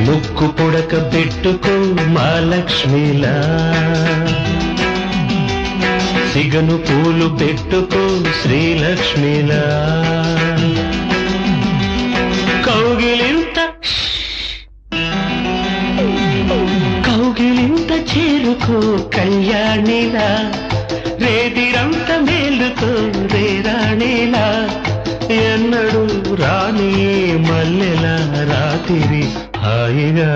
ముక్కు పుడక పెట్టుకో మహాలక్ష్మిలా, సిగను పూలు పెట్టుకో శ్రీలక్ష్మిలా, కౌగిలింత చేరుకో కళ్యాణిలా, రేతిరంత మేలుకో రేరాణిలా, ఎన్నడు రాని మల్లెల రాత్రి హాయిగా.